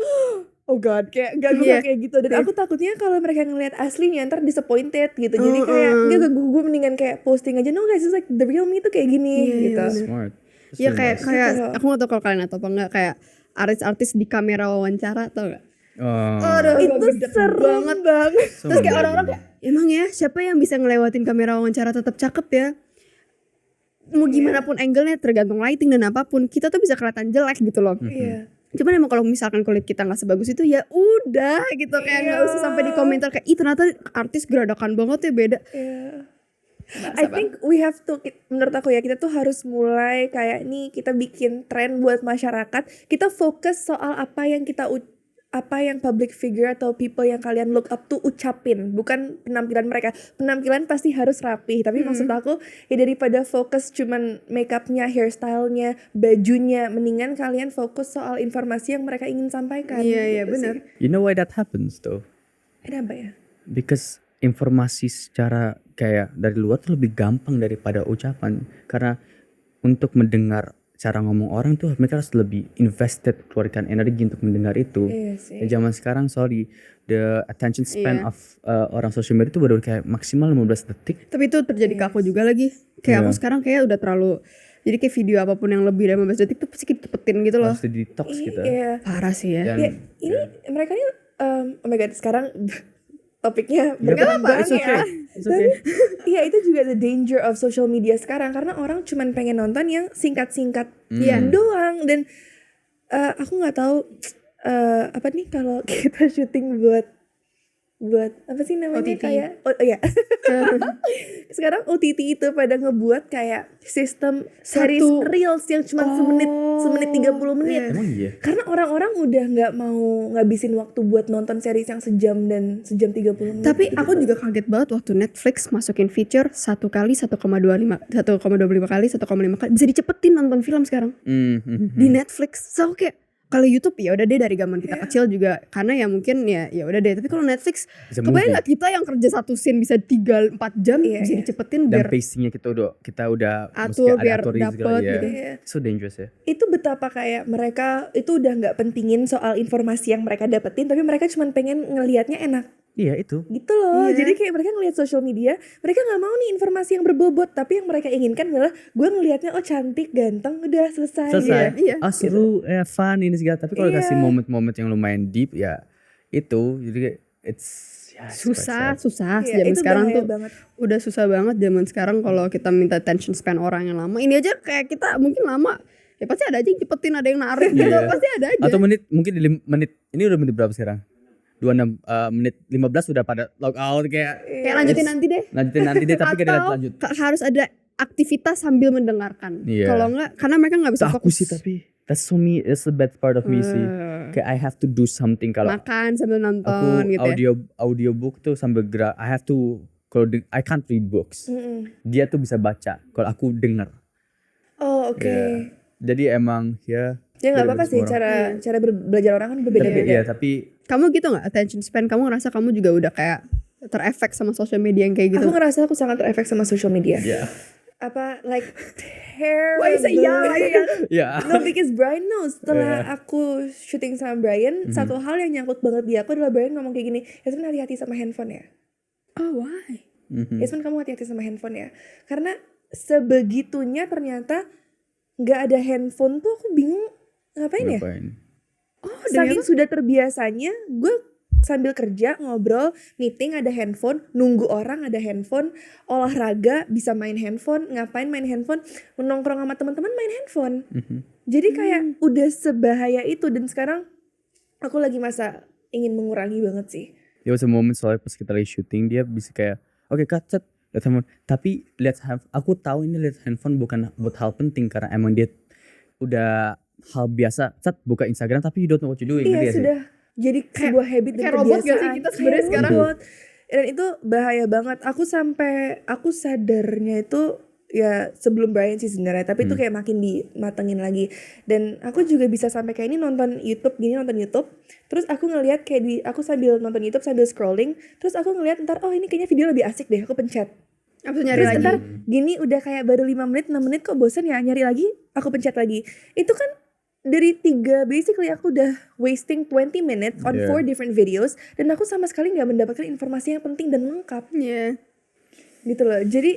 Speaker 2: oh god, kayak gak gue kayak gitu. Dan aku takutnya kalau mereka ngeliat aslinya ntar disappointed gitu. Jadi kayak gue mendingan kayak posting aja, no guys, it's like the real me tuh kayak gini gitu.
Speaker 3: Smart.
Speaker 1: Iya kayak
Speaker 3: nice.
Speaker 1: kayak aku nggak tahu kalau kalian atau apa enggak, kayak artis-artis di kamera wawancara tau gak?
Speaker 3: Oh,
Speaker 2: Itu seru banget.
Speaker 3: so
Speaker 1: Terus kayak
Speaker 3: amazing.
Speaker 1: orang-orang kayak emang ya siapa yang bisa ngelewatin kamera wawancara tetap cakep ya? Mau gimana pun angle-nya tergantung lighting dan apapun kita tuh bisa kelihatan jelek gitu loh.
Speaker 2: Iya.
Speaker 1: Cuman emang kalau misalkan kulit kita nggak sebagus itu ya udah gitu kayak nggak usah sampai di komentar kayak ih ternyata artis geradakan banget ya beda.
Speaker 2: Iya. I think we have to, menurut aku ya, kita tuh harus mulai kayak nih kita bikin tren buat masyarakat. Kita fokus soal apa yang apa yang public figure atau people yang kalian look up tuh ucapin, bukan penampilan mereka. Penampilan pasti harus rapi, tapi maksud aku ya daripada fokus cuman makeupnya, hairstylenya, bajunya, mendingan kalian fokus soal informasi yang mereka ingin sampaikan.
Speaker 1: Iya
Speaker 2: gitu
Speaker 1: benar.
Speaker 2: sih.
Speaker 3: You know why that happens though?
Speaker 2: Kenapa ya?
Speaker 3: Because informasi secara kayak dari luar tuh lebih gampang daripada ucapan, karena untuk mendengar cara ngomong orang tuh mereka harus lebih invested, keluarkan energi untuk mendengar itu.
Speaker 2: Iya sih.
Speaker 3: Ya, zaman sekarang the attention span
Speaker 1: Iya.
Speaker 3: of orang social media itu baru kayak maksimal 15 detik.
Speaker 1: Tapi itu terjadi ke aku juga lagi. Kayak aku sekarang kayak udah terlalu jadi kayak video apapun yang lebih dari 15 detik tuh pasti cepetin gitu loh.
Speaker 3: Harus di detox kita.
Speaker 2: Iya.
Speaker 1: Parah sih ya.
Speaker 3: Dan
Speaker 2: Ya, ini mereka nih oh my god, sekarang topiknya
Speaker 3: Gak apa-apa,
Speaker 2: berkembang
Speaker 3: it's okay.
Speaker 2: ya.
Speaker 3: It's okay.
Speaker 2: Iya, itu juga the danger of social media sekarang, karena orang cuman pengen nonton yang singkat-singkat doang. Dan aku nggak tahu apa nih kalau kita syuting buat apa sih namanya,
Speaker 1: OTT.
Speaker 2: kayak iya. Sekarang OTT itu pada ngebuat kayak sistem series
Speaker 1: Satu.
Speaker 2: reels yang cuma semenit 30 menit.
Speaker 3: Emang iya.
Speaker 2: Karena orang-orang udah nggak mau ngabisin waktu buat nonton series yang sejam dan sejam 30 menit.
Speaker 1: Tapi aku juga kaget banget waktu Netflix masukin feature 1 kali 1,25 kali 1,5 kali bisa dicepetin nonton film sekarang di Netflix. So kayak kalau YouTube ya udah deh dari zaman kita kecil juga karena ya mungkin ya udah deh. Tapi kalau Netflix
Speaker 3: Bisa
Speaker 1: kebayang
Speaker 3: movie.
Speaker 1: nggak kita yang kerja satu scene bisa 3-4 jam
Speaker 2: Iya,
Speaker 1: bisa
Speaker 2: iya.
Speaker 1: dicepetin
Speaker 3: Dan
Speaker 1: biar
Speaker 3: pacingnya kita udah
Speaker 1: Atur,
Speaker 3: mesti ada
Speaker 1: biar
Speaker 3: aturin segala,
Speaker 1: dapet
Speaker 3: ya.
Speaker 1: gitu.
Speaker 2: Iya.
Speaker 3: So dangerous ya.
Speaker 2: Itu betapa kayak mereka itu udah nggak pentingin soal informasi yang mereka dapetin, tapi mereka cuma pengen ngelihatnya enak
Speaker 3: Iya itu.
Speaker 2: gitu loh.
Speaker 1: Iya.
Speaker 2: Jadi kayak mereka ngelihat social media, mereka nggak mau nih informasi yang berbobot, tapi yang mereka inginkan adalah gue ngelihatnya oh cantik, ganteng, udah selesai.
Speaker 3: Selesai.
Speaker 1: Iya.
Speaker 3: Ah seru, fun ini segala. Tapi kalau
Speaker 2: Iya.
Speaker 3: kasih momen-momen yang lumayan deep ya itu. Jadi kayak it's
Speaker 1: susah
Speaker 3: quite sad.
Speaker 1: zaman
Speaker 2: Iya, itu
Speaker 1: sekarang
Speaker 2: bahaya
Speaker 1: tuh
Speaker 2: banget.
Speaker 1: udah susah banget zaman sekarang kalau kita minta attention span orang yang lama. Ini aja kayak kita mungkin lama ya pasti ada aja yang cepetin, ada yang narik gitu,
Speaker 3: Iya.
Speaker 1: pasti ada aja.
Speaker 3: Atau mungkin di menit ini udah menit berapa sekarang? 26 menit 15 udah pada log out kayak
Speaker 1: Kayak lanjutin nanti deh.
Speaker 3: lanjutin nanti deh tapi kayak
Speaker 1: Atau
Speaker 3: lanjut.
Speaker 1: harus ada aktivitas sambil mendengarkan.
Speaker 3: Iya.
Speaker 1: Kalau enggak, karena mereka nggak bisa
Speaker 3: Aku
Speaker 1: fokus.
Speaker 3: sih tapi that's the bad part of me sih. Kayak I have to do something kalau
Speaker 1: Makan sambil
Speaker 3: aku
Speaker 1: nonton gitu ya.
Speaker 3: audiobook tuh sambil gerak. I have to I can't read books. Dia tuh bisa baca kalau aku denger.
Speaker 2: Oh oke.
Speaker 3: Ya. Jadi emang ya.
Speaker 2: Ya nggak apa-apa sih,
Speaker 3: beda-beda semua
Speaker 2: cara belajar orang kan
Speaker 3: orang.
Speaker 2: berbeda-beda.
Speaker 3: Iya tapi
Speaker 1: Kamu gitu nggak attention span? Kamu ngerasa kamu juga udah kayak terefek sama social media yang kayak gitu?
Speaker 2: Aku ngerasa aku sangat terefek sama social media.
Speaker 3: ya.
Speaker 2: Apa like terrible.
Speaker 1: Why you say yeah?
Speaker 3: Ya.
Speaker 2: No, because Brian knows. Setelah aku syuting sama Brian, satu hal yang nyangkut banget di aku adalah Brian ngomong kayak gini, Yasmin hati-hati sama handphone ya.
Speaker 1: Oh why?
Speaker 2: Yasmin kamu hati-hati sama handphone ya. Karena sebegitunya ternyata nggak ada handphone tuh aku bingung ngapain ya.
Speaker 3: Ngapain?
Speaker 2: Saking sudah terbiasanya, gue sambil kerja, ngobrol, meeting ada handphone, nunggu orang ada handphone, olahraga bisa main handphone, ngapain main handphone, menongkrong sama teman-teman main handphone. Jadi kayak udah sebahaya itu, dan sekarang aku lagi masa ingin mengurangi banget sih.
Speaker 3: There was a moment soalnya pas kita lagi syuting dia bisa kayak oke cut set lihat handphone tapi aku tahu ini lihat handphone bukan buat hal penting karena emang dia udah hal biasa set buka Instagram tapi you don't know what you doing.
Speaker 2: Iya
Speaker 3: ngerti gak sih?
Speaker 2: sudah jadi sebuah habit dan
Speaker 1: kayak robot gak sih
Speaker 2: kebiasaan.
Speaker 1: kita sebenarnya
Speaker 2: Kayak
Speaker 1: sekarang?
Speaker 2: robot. Dan itu bahaya banget. Aku sadarnya itu ya sebelum Brian sih sebenarnya, tapi itu kayak makin dimatengin lagi. Dan aku juga bisa sampai kayak ini nonton YouTube, terus aku ngelihat kayak aku sambil nonton YouTube sambil scrolling, terus aku ngelihat ntar oh ini kayaknya video lebih asik deh, aku pencet.
Speaker 1: Aku nyari
Speaker 2: Terus
Speaker 1: lagi.
Speaker 2: ntar gini udah kayak baru 5 menit 6 menit kok bosan ya, nyari lagi, aku pencet lagi. Itu kan dari 3, basically aku udah wasting 20 minutes on
Speaker 3: Yeah.
Speaker 2: 4 different videos, dan aku sama sekali gak mendapatkan informasi yang penting dan lengkap.
Speaker 1: Iya.
Speaker 2: gitu loh. Jadi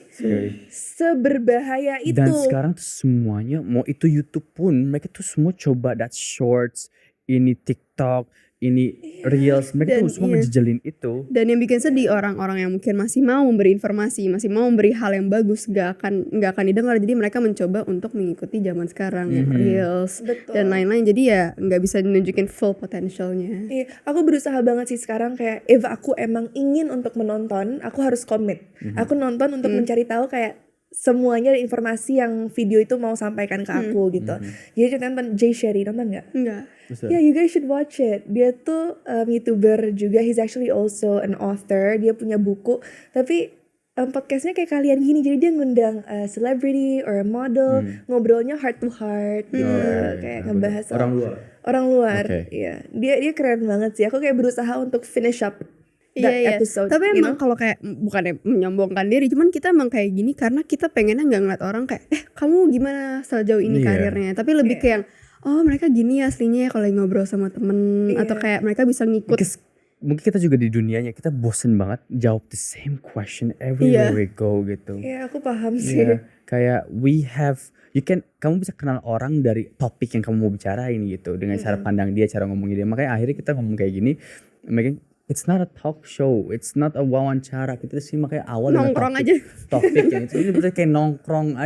Speaker 2: seberbahaya itu.
Speaker 3: Dan sekarang tuh semuanya, mau itu YouTube pun, mereka tuh semua coba that shorts, ini TikTok, ini Reels, mereka
Speaker 1: Dan
Speaker 3: tuh semua
Speaker 1: iya.
Speaker 3: ngejejelin itu.
Speaker 1: Dan yang bikin sedih orang-orang yang mungkin masih mau memberi informasi, masih mau memberi hal yang bagus, gak akan didengar. Jadi mereka mencoba untuk mengikuti zaman sekarang yang Reels
Speaker 2: Betul.
Speaker 1: dan lain-lain. Jadi ya nggak bisa nunjukin full potentialnya.
Speaker 2: Iya, aku berusaha banget sih sekarang kayak if aku emang ingin untuk menonton, aku harus komit. Aku nonton untuk mencari tahu kayak semuanya informasi yang video itu mau sampaikan ke aku gitu. Jadi contohnya nonton Jay Shetty, nonton nggak?
Speaker 1: Enggak.
Speaker 2: Yeah, you guys should watch it. Dia tuh YouTuber juga. He's actually also an author. Dia punya buku. Tapi podcastnya kayak kalian gini. Jadi dia ngundang celebrity or a model, ngobrolnya heart to heart gitu. Kayak ngebahas
Speaker 3: Orang luar.
Speaker 2: orang luar.
Speaker 3: Oke.
Speaker 2: Iya. Dia keren banget sih. Aku kayak berusaha untuk finish up that episode.
Speaker 1: Tapi
Speaker 2: you
Speaker 1: emang
Speaker 2: know?
Speaker 1: kalau kayak bukannya menyombongkan diri, cuman kita emang kayak gini karena kita pengennya nggak ngeliat orang kayak kamu gimana sejauh ini
Speaker 3: Iya.
Speaker 1: karirnya. Tapi lebih kayak oh mereka gini aslinya ya kalau lagi ngobrol sama temen atau kayak mereka bisa ngikut.
Speaker 3: Because mungkin kita juga di dunianya kita bosen banget jawab the same question everywhere we go gitu.
Speaker 2: Iya, aku paham sih.
Speaker 3: Iya, kayak kamu bisa kenal orang dari topik yang kamu mau bicarain gitu dengan cara pandang dia, cara ngomongin dia. Makanya akhirnya kita ngomong kayak gini, making it's not a talk show, it's not a wawancara. Kita sih makanya awal dengan
Speaker 1: Nongkrong aja.
Speaker 3: topik yang itu betul kayak nongkrong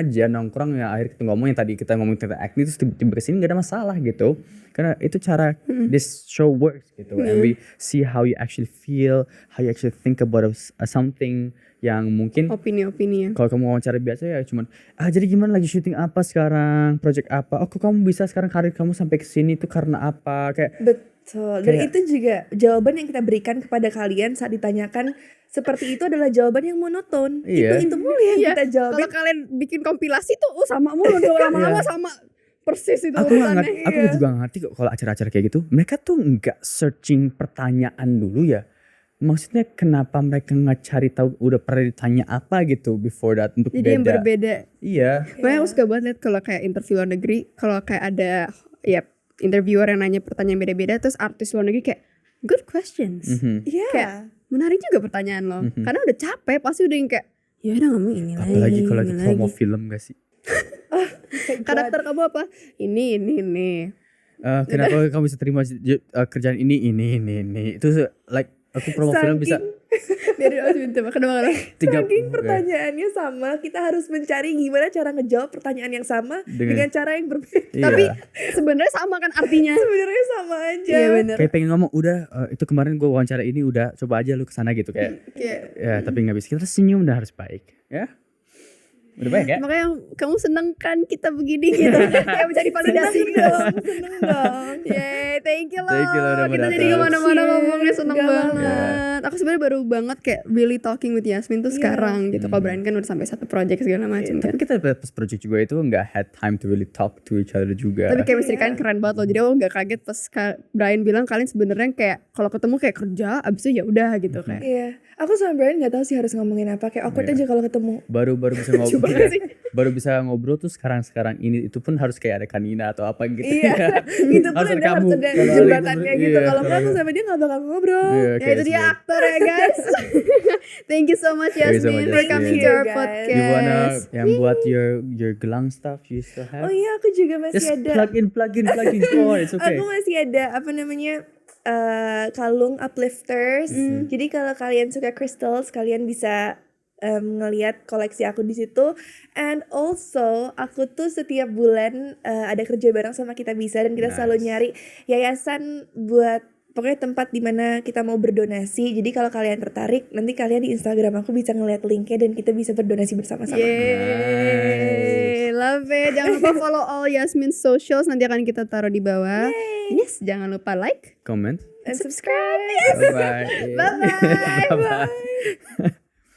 Speaker 3: ya akhirnya kita ngomong yang tadi kita ngomong tentang acne terus tiba-tiba kesini gak ada masalah gitu karena itu cara this show works gitu and we see how you actually feel, how you actually think about something yang mungkin
Speaker 1: Opini-opini ya.
Speaker 3: kalau kamu wawancara biasa ya cuman jadi gimana lagi syuting apa sekarang, project apa, kok kamu bisa sekarang karir kamu sampai ke sini itu karena apa, kayak
Speaker 2: Betul. Dan
Speaker 3: Kayak-
Speaker 2: itu juga jawaban yang kita berikan kepada kalian saat ditanyakan seperti itu adalah jawaban yang monoton.
Speaker 3: Iya.
Speaker 2: Itu mulu yang
Speaker 1: Iya,
Speaker 2: kita jawabin.
Speaker 1: kalau kalian bikin kompilasi tuh sama mulu dong lama-lama sama persis itu
Speaker 3: aku
Speaker 1: urutannya.
Speaker 3: aku juga ngerti kok kalau acara-acara kayak gitu mereka tuh nggak searching pertanyaan dulu ya, maksudnya kenapa mereka nggak cari tahu udah pernah ditanya apa gitu before that untuk
Speaker 1: Jadi yang berbeda.
Speaker 3: iya
Speaker 1: Makanya aku suka banget liat kalau kayak interview luar negeri, kalau kayak ada ya interviewer yang nanya pertanyaan beda-beda, terus artis luar negeri kayak good questions.
Speaker 2: Iya.
Speaker 1: Kayak menarik juga pertanyaan lo. Karena udah capek pasti udah yang kayak ya udah ngomong ini lagi.
Speaker 3: apalagi kalau
Speaker 1: ini
Speaker 3: di promo
Speaker 1: lagi.
Speaker 3: film gak sih.
Speaker 1: Karakter kamu apa? Ini.
Speaker 3: Kenapa kamu bisa terima kerjaan ini itu like aku promo film bisa
Speaker 1: Biar coba kenapa?
Speaker 2: Saking pertanyaannya sama, kita harus mencari gimana cara ngejawab pertanyaan yang sama dengan cara yang berbeda.
Speaker 3: Iya.
Speaker 1: Tapi sebenarnya sama kan artinya.
Speaker 2: Sebenarnya sama aja.
Speaker 1: Iya benar.
Speaker 3: kayak pengen ngomong udah itu kemarin gue wawancara ini udah coba aja lu kesana gitu kayak ya tapi nggak bisa, kita senyum dan harus baik ya udah baik ya.
Speaker 1: Makanya kamu seneng kan kita begini gitu. Kayak mencari validasi gitu.
Speaker 2: Seneng dong.
Speaker 1: Yeay, thank you loh.
Speaker 3: Thank you loh udah mau
Speaker 1: Kita jadi
Speaker 3: datang.
Speaker 1: kemana-mana ngomongnya seneng
Speaker 2: Gak
Speaker 1: banget. Aku sebenarnya baru banget kayak really talking with Yasmin tuh sekarang gitu. Kalau Brian kan udah sampai satu project segala macam kan.
Speaker 3: Tapi kita pas project juga itu nggak had time to really talk to each other juga.
Speaker 1: Tapi chemistry kalian keren banget loh. Jadi aku gak kaget pas Brian bilang kalian sebenarnya kayak kalau ketemu kayak kerja, abis itu ya udah gitu kayak.
Speaker 2: Iya. Aku sama Brian gak tahu sih harus ngomongin apa. Kayak awkward aja kalau ketemu.
Speaker 3: baru bisa ngobrol
Speaker 1: banget sih.
Speaker 3: baru bisa ngobrol tuh sekarang ini itu pun harus kayak ada Kanina atau apa gitu.
Speaker 2: Iya. Itu pun
Speaker 3: Harus ada
Speaker 2: harus
Speaker 3: kamu.
Speaker 2: ada
Speaker 3: Kalau
Speaker 2: jembatannya
Speaker 3: lagi
Speaker 2: gitu.
Speaker 3: iya,
Speaker 2: Kalau enggak
Speaker 3: kalau-
Speaker 2: aku sama dia gak bakal ngobrol.
Speaker 3: Iya,
Speaker 1: Ya
Speaker 3: kayak
Speaker 1: itu dia
Speaker 3: sebenarnya.
Speaker 1: aktor ya guys. Thank you so much
Speaker 3: Thank you so
Speaker 1: Yasmin
Speaker 3: much,
Speaker 1: for coming
Speaker 2: Yasmin.
Speaker 1: to our
Speaker 2: Guys.
Speaker 1: podcast.
Speaker 3: You wanna yang buat your gelang stuff you still have?
Speaker 2: Oh iya, aku juga masih
Speaker 3: Just
Speaker 2: ada.
Speaker 3: plug in go on, it's okay.
Speaker 2: Aku masih ada apa namanya kalung uplifters. Jadi kalau kalian suka crystals, kalian bisa ngelihat koleksi aku di situ. And also aku tuh setiap bulan ada kerja bareng sama Kita Bisa dan kita selalu nyari yayasan buat pokoknya tempat di mana kita mau berdonasi. Jadi kalau kalian tertarik, nanti kalian di Instagram aku bisa ngeliat linknya dan kita bisa berdonasi bersama-sama.
Speaker 1: Yeay, love it. Jangan lupa follow all Yasmin socials, nanti akan kita taruh di bawah. Yes, jangan lupa like.
Speaker 3: Comment.
Speaker 2: And subscribe.
Speaker 3: Bye bye.
Speaker 1: Bye-bye.
Speaker 3: Bye bye.